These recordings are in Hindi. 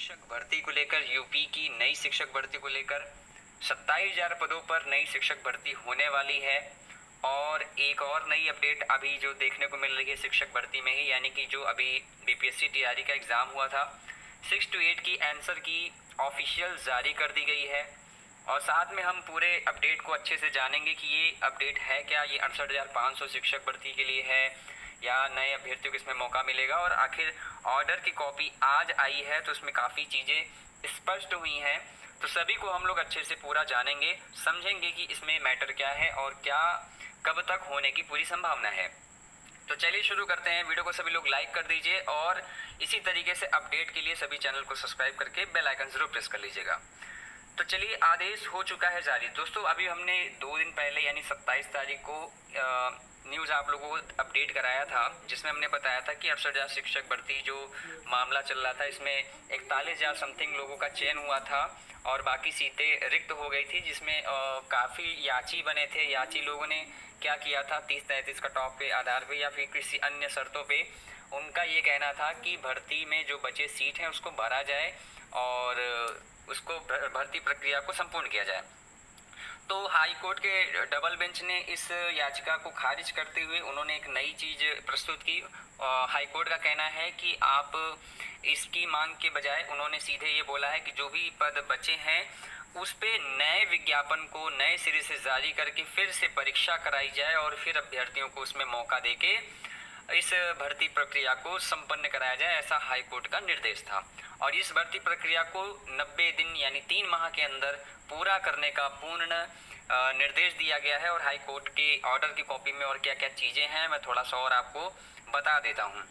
शिक्षक भर्ती को लेकर यूपी की नई शिक्षक भर्ती को लेकर 27,000 पदों पर नई शिक्षक भर्ती होने वाली है। और एक और नई अपडेट अभी जो देखने को मिल रही है शिक्षक भर्ती में ही, यानी कि जो अभी बीपीएससी टीआरई का एग्ज़ाम हुआ था 6 to 8 की आंसर की ऑफिशियल जारी कर दी गई है। और साथ में हम पूरे अपडेट को अच्छे से जानेंगे कि ये अपडेट है क्या, ये 68,500 शिक्षक भर्ती के लिए है या नए अभ्यर्थियों को इसमें मौका मिलेगा। और आखिर ऑर्डर की कॉपी आज आई है तो उसमें काफ़ी चीज़ें स्पष्ट हुई हैं, तो सभी को हम लोग अच्छे से पूरा जानेंगे, समझेंगे कि इसमें मैटर क्या है और क्या कब तक होने की पूरी संभावना है। तो चलिए शुरू करते हैं। वीडियो को सभी लोग लाइक कर दीजिए और इसी तरीके से अपडेट के लिए सभी चैनल को सब्सक्राइब करके बेल आइकन जरूर प्रेस कर लीजिएगा। तो चलिए, आदेश हो चुका है जारी। दोस्तों अभी हमने 2 दिन पहले यानी 27 तारीख को न्यूज़ आप लोगों को अपडेट कराया था, जिसमें हमने बताया था कि 68,000 शिक्षक भर्ती जो मामला चल रहा था इसमें 41,000 समथिंग लोगों का चयन हुआ था और बाकी सीटें रिक्त हो गई थी, जिसमें काफ़ी याची बने थे। याची लोगों ने क्या किया था, 30-33 कट ऑफ के आधार पे या फिर किसी अन्य शर्तों पे उनका ये कहना था कि भर्ती में जो बचे सीट हैं उसको भरा जाए और उसको भर्ती प्रक्रिया को संपूर्ण किया जाए। तो हाई कोर्ट के डबल बेंच ने इस याचिका को खारिज करते हुए उन्होंने एक नई चीज़ प्रस्तुत की। हाई कोर्ट का कहना है कि आप इसकी मांग के बजाय उन्होंने सीधे ये बोला है कि जो भी पद बचे हैं उस पे नए विज्ञापन को नए सिरे से जारी करके फिर से परीक्षा कराई जाए और फिर अभ्यर्थियों को उसमें मौका देके इस भर्ती प्रक्रिया को संपन्न कराया जाए, ऐसा हाई कोर्ट का निर्देश था। और इस भर्ती प्रक्रिया को 90 दिन यानी 3 माह के अंदर पूरा करने का पूर्ण निर्देश दिया गया है। और हाई कोर्ट के ऑर्डर की कॉपी में और क्या क्या चीज़ें हैं मैं थोड़ा सा और आपको बता देता हूँ।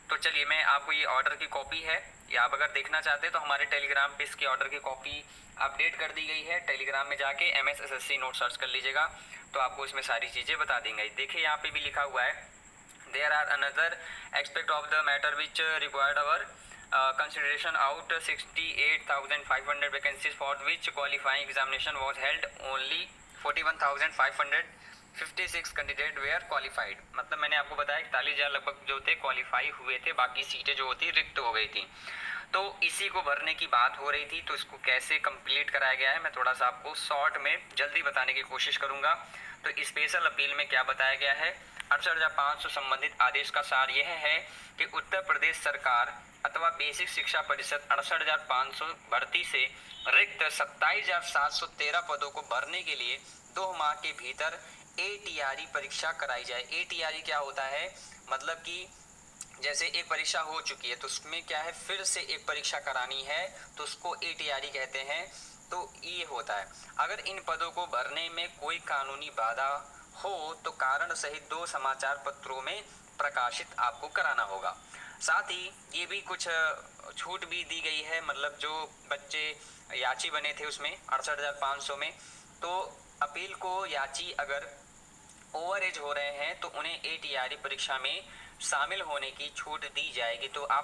तो चलिए, मैं आपको ये ऑर्डर की कॉपी है, या आप अगर देखना चाहते हैं तो हमारे टेलीग्राम पे इसकी ऑर्डर की कॉपी अपडेट कर दी गई है। टेलीग्राम में जाके MSSSC नोट सर्च कर लीजिएगा तो आपको इसमें सारी चीज़ें बता देंगे। देखिए यहाँ पे भी लिखा हुआ है, there are another aspect of the matter which required our consideration. Out 68,500 vacancies for which qualifying examination was held, only 41,556 candidate were qualified. मतलब मैंने आपको बताया 41,000 लगभग जो थे क्वालिफाई हुए थे, बाकी सीटें जो होती रिक्त हो गई थी। तो इसी को भरने की बात हो रही थी, तो इसको कैसे कंप्लीट कराया गया है मैं थोड़ा सा आपको शॉर्ट में जल्दी बताने की कोशिश करूंगा। तो स्पेशल अपील में क्या बताया गया है, 68,500 संबंधित आदेश का सार यह है कि उत्तर प्रदेश सरकार अथवा बेसिक शिक्षा परिषद 68,500 भर्ती से रिक्त 27,713 पदों को भरने के लिए 2 माह के भीतर ATRE परीक्षा कराई जाए। ATRE क्या होता है, मतलब कि जैसे एक परीक्षा हो चुकी है तो उसमें क्या है फिर से एक परीक्षा करानी है तो उसको ATRE कहते हैं। तो ये होता है, अगर इन पदों को भरने में कोई कानूनी बाधा हो तो कारण सहित 2 समाचार पत्रों में प्रकाशित आपको कराना होगा। साथ ही ये भी कुछ छूट भी दी गई है, मतलब जो बच्चे याची बने थे उसमें 68,500 में, तो अपील को याची अगर ओवर एज हो रहे हैं तो उन्हें ATRE परीक्षा में शामिल होने की छूट दी जाएगी। तो आप